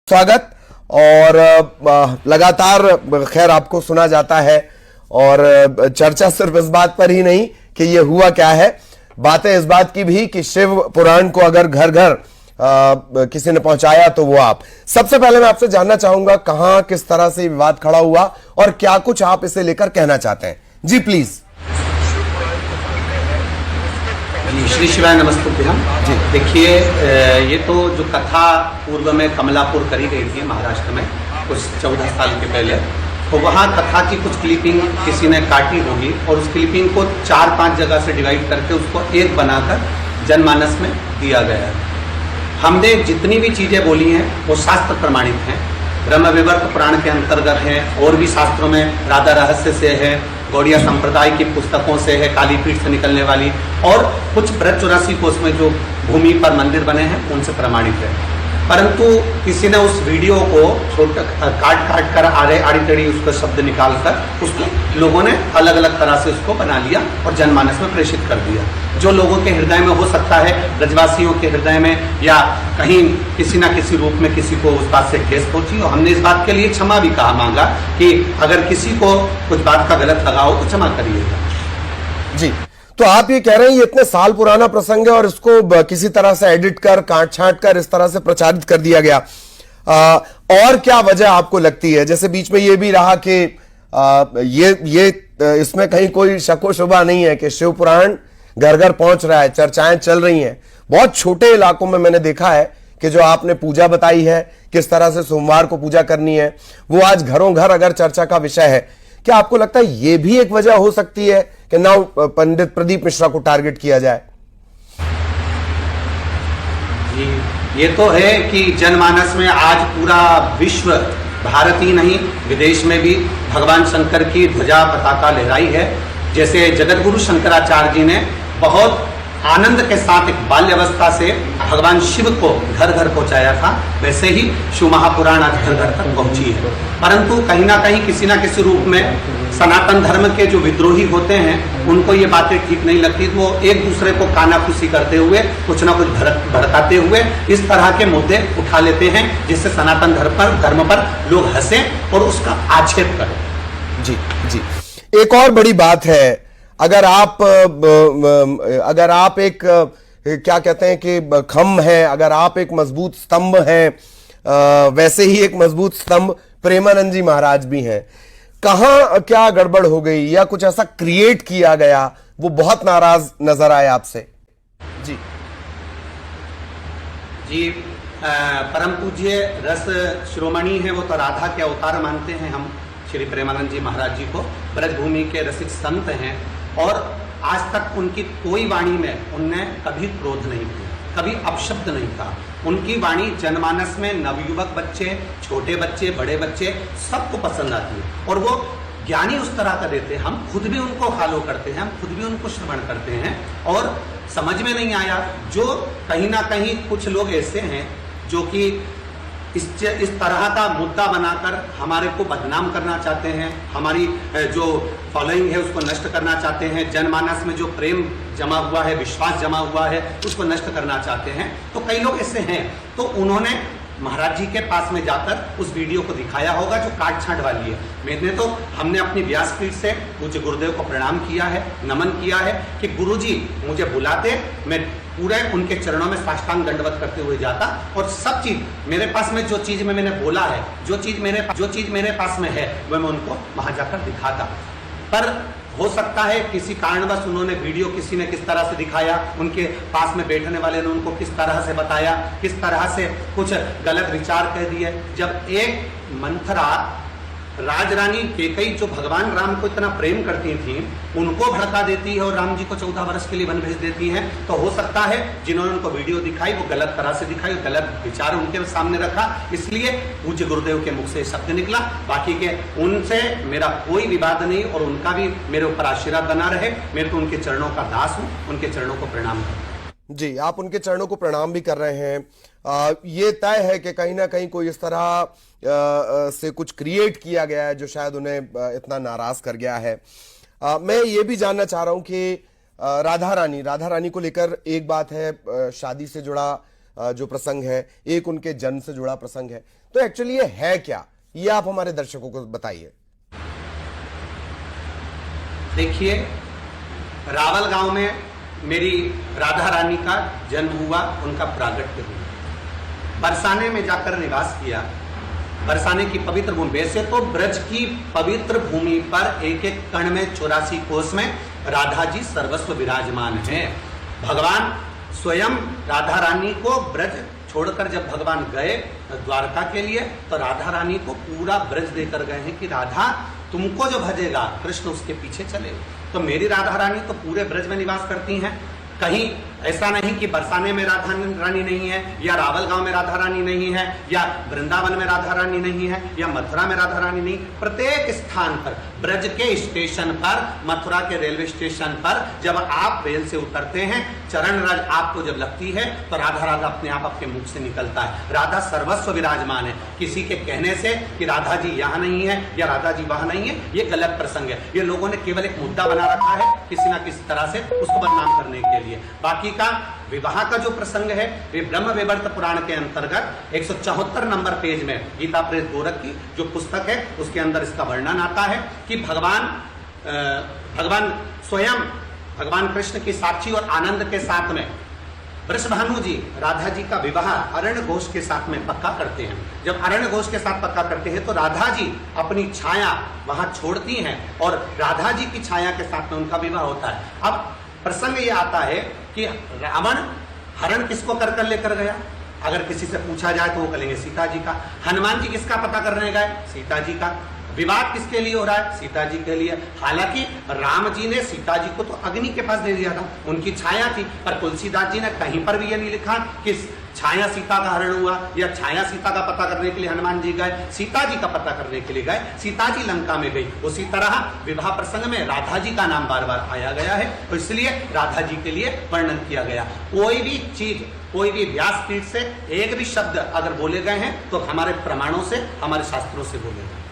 स्वागत। और लगातार खैर आपको सुना जाता है और चर्चा सिर्फ इस बात पर ही नहीं कि ये हुआ क्या है, बातें इस बात की भी कि शिव पुराण को अगर घर घर किसी ने पहुंचाया तो वो आप। सबसे पहले मैं आपसे जानना चाहूंगा कहां किस तरह से विवाद खड़ा हुआ और क्या कुछ आप इसे लेकर कहना चाहते हैं। जी प्लीज। श्री शिवाय नमस्तुभ्यम। देखिए, ये तो जो कथा पूर्व में कमलापुर करी गई थी महाराष्ट्र में कुछ 14 साल के पहले, तो वहाँ कथा की कुछ क्लिपिंग किसी ने काटी होगी और उस क्लिपिंग को 4-5 जगह से डिवाइड करके उसको एक बनाकर जनमानस में दिया गया है। हमने जितनी भी चीज़ें बोली हैं वो शास्त्र प्रमाणित हैं, ब्रह्मविवर्त पुराण के अंतर्गत हैं, और भी शास्त्रों में राधा रहस्य से है, गौड़िया संप्रदाय की पुस्तकों से है, कालीपीठ से निकलने वाली, और कुछ ब्रज 84 कोष में जो भूमि पर मंदिर बने हैं उनसे प्रमाणित है। परंतु किसी ने उस वीडियो को काट कर आड़ी टेढ़ी उसका शब्द निकालकर उसको लोगों ने अलग अलग तरह से उसको बना लिया और जनमानस में प्रेषित कर दिया। जो लोगों के हृदय में हो सकता है, ब्रजवासियों के हृदय में या कहीं किसी ना किसी रूप में किसी को उस बात से ठेस पहुंची, और हमने इस बात के लिए क्षमा भी मांगा कि अगर किसी को कुछ बात का गलत लगा हो तो क्षमा करिएगा। जी, तो आप ये कह रहे हैं ये इतने साल पुराना प्रसंग है और इसको किसी तरह से एडिट कर काट छांट कर इस तरह से प्रचारित कर दिया गया। और क्या वजह आपको लगती है? जैसे बीच में ये भी रहा कि ये इसमें कहीं कोई शको शुबा नहीं है कि शिव पुराण घर घर पहुंच रहा है, चर्चाएं चल रही हैं। बहुत छोटे इलाकों में मैंने देखा है कि जो आपने पूजा बताई है, किस तरह से सोमवार को पूजा करनी है, वो आज घरों घर अगर चर्चा का विषय है। क्या आपको लगता है ये भी एक वजह हो सकती है कि ना पंडित प्रदीप मिश्रा को टारगेट किया जाए? जी, ये तो है कि जनमानस में आज पूरा विश्व, भारत ही नहीं विदेश में भी भगवान शंकर की ध्वजा पताका लहराई है। जैसे जगत गुरु शंकराचार्य जी ने बहुत आनंद के साथ एक बाल्यावस्था से भगवान शिव को घर घर पहुंचाया था, वैसे ही शिव महापुराण आज घर घर तक पहुंची है। परंतु कहीं ना कहीं किसी ना किसी रूप में सनातन धर्म के जो विद्रोही होते हैं उनको ये बातें ठीक नहीं लगती, तो वो एक दूसरे को कानाफूसी करते हुए कुछ ना कुछ भड़काते हुए इस तरह के मुद्दे उठा लेते हैं जिससे सनातन धर्म पर लोग हंसे और उसका आक्षेप करें। जी जी, एक और बड़ी बात है, अगर आप एक क्या कहते हैं कि खम्भ है, अगर आप एक मजबूत स्तंभ हैं, वैसे ही एक मजबूत स्तंभ प्रेमानंद जी महाराज भी हैं। कहां क्या गड़बड़ हो गई या कुछ ऐसा क्रिएट किया गया, वो बहुत नाराज नजर आए आपसे? जी जी, परम पूज्य रस शिरोमणि है, वो तो राधा के अवतार मानते हैं हम श्री प्रेमानंद जी महाराज जी को, ब्रजभूमि के रसिक संत हैं, और आज तक उनकी कोई वाणी में उनने कभी क्रोध नहीं किया, कभी अपशब्द नहीं कहा। उनकी वाणी जनमानस में नवयुवक बच्चे, छोटे बच्चे, बड़े बच्चे सबको पसंद आती है, और वो ज्ञानी उस तरह का देते हैं। हम खुद भी उनको फॉलो करते हैं, हम खुद भी उनको श्रवण करते हैं, और समझ में नहीं आया जो कहीं ना कहीं कुछ लोग ऐसे हैं जो कि इस तरह का मुद्दा बनाकर हमारे को बदनाम करना चाहते हैं, हमारी जो फॉलोइंग है उसको नष्ट करना चाहते हैं, जनमानस में जो प्रेम जमा हुआ है, विश्वास जमा हुआ है, उसको नष्ट करना चाहते हैं। तो कई लोग ऐसे हैं, तो उन्होंने महाराज जी के पास में जाकर उस वीडियो को दिखाया होगा जो काट छांट वाली है। हमने अपनी व्यासपीठ से पूज्य गुरुदेव को प्रणाम किया है, नमन किया है कि गुरुजी मुझे बुलाते, मैं पूरे उनके चरणों में साष्टांग दंडवत करते हुए जाता, और सब चीज मेरे पास में जो चीज में मैंने बोला है, जो चीज मेरे पास में है वह मैं उनको वहां जाकर दिखाता। पर हो सकता है किसी कारणवश उन्होंने वीडियो किसी ने किस तरह से दिखाया, उनके पास में बैठने वाले ने उनको किस तरह से बताया, किस तरह से कुछ गलत विचार कह दिए। जब एक मंथरा राजरानी कैकेयी जो भगवान राम को इतना प्रेम करती थी, उनको भड़का देती है और राम जी को 14 वर्ष के लिए वन भेज देती हैं, तो हो सकता है जिन्होंने उनको वीडियो दिखाई वो गलत तरह से दिखाई, गलत विचार उनके सामने रखा, इसलिए पूज्य गुरुदेव के मुख से शब्द निकला। बाकी के उनसे मेरा कोई विवाद नहीं, और उनका भी मेरे ऊपर आशीर्वाद बना रहे। मैं तो उनके चरणों का दास हूँ, उनके चरणों को प्रणाम करता हूं। जी, आप उनके चरणों को प्रणाम भी कर रहे हैं। ये तय है कि कहीं ना कहीं कोई इस तरह से कुछ क्रिएट किया गया है जो शायद उन्हें इतना नाराज कर गया है। मैं ये भी जानना चाह रहा हूं कि राधा रानी को लेकर एक बात है, शादी से जुड़ा जो प्रसंग है, एक उनके जन्म से जुड़ा प्रसंग है। तो एक्चुअली ये है क्या, ये आप हमारे दर्शकों को बताइए। देखिए, रावल गांव में मेरी राधा रानी का जन्म हुआ, उनका प्रागट्य हुआ। बरसाने में जाकर निवास किया, बरसाने की पवित्र भूमि। वैसे तो ब्रज की पवित्र भूमि पर एक एक कण में 84 कोस में राधा जी सर्वस्व विराजमान हैं। भगवान स्वयं राधा रानी को ब्रज छोड़कर जब भगवान गए द्वारका के लिए, तो राधा रानी को पूरा ब्रज देकर गए हैं कि राधा तुमको जो भजेगा कृष्ण उसके पीछे चले। तो मेरी राधा रानी तो पूरे ब्रज में निवास करती हैं। कहीं ऐसा नहीं कि बरसाने में राधा रानी नहीं है, या रावल गांव में राधा रानी नहीं है, या वृंदावन में राधा रानी नहीं है, या मथुरा में राधा रानी नहीं। प्रत्येक स्थान पर, ब्रज के स्टेशन पर, मथुरा के रेलवे स्टेशन पर जब आप रेल से उतरते हैं, चरण रज आपको जब लगती है तो राधा राधा अपने आप आपके मुख से निकलता है। राधा सर्वस्व विराजमान है। किसी के कहने से कि राधा जी यहाँ नहीं है या राधा जी वहां नहीं है, ये गलत प्रसंग है। ये लोगों ने केवल एक मुद्दा बना रखा है किसी ना किसी तरह से उसको बदनाम करने के लिए। बाकी का विवाह का जो प्रसंग है, वे ब्रह्म वैवर्त पुराण के अंतर्गत 174 नंबर पेज में गीता प्रेस गोरख की जो पुस्तक है उसके अंदर इसका वर्णन आता है कि भगवान स्वयं भगवान कृष्ण की साक्षी और आनंद के साथ में वृषभानु जी राधा जी का विवाह अरण्य घोष के साथ में पक्का करते हैं। जब अरण्य घोष के साथ पक्का करते हैं तो राधा जी अपनी छाया वहां छोड़ती हैं और राधा जी की छाया के साथ में उनका विवाह होता है। अब प्रसंग ये आता है कि रावण हरण किसको कर लेकर गया? अगर किसी से पूछा जाए तो वो कहेंगे सीता जी का। हनुमान जी किसका पता करने गए? सीता जी का। विवाद किसके लिए हो रहा है? सीता जी के लिए। हालांकि राम जी ने सीता जी को तो अग्नि के पास दे दिया था, उनकी छाया थी, पर तुलसीदास जी ने कहीं पर भी ये नहीं लिखा कि छाया सीता का हरण हुआ या छाया सीता का पता करने के लिए हनुमान जी गए। सीता जी का पता करने के लिए गए, सीता जी लंका में गई। उसी तरह विवाह प्रसंग में राधा जी का नाम बार बार आया गया है, तो इसलिए राधा जी के लिए वर्णन किया गया। कोई भी चीज, कोई भी व्यासपीठ से एक भी शब्द अगर बोले गए हैं तो हमारे प्रमाणों से, हमारे शास्त्रों से बोले गए।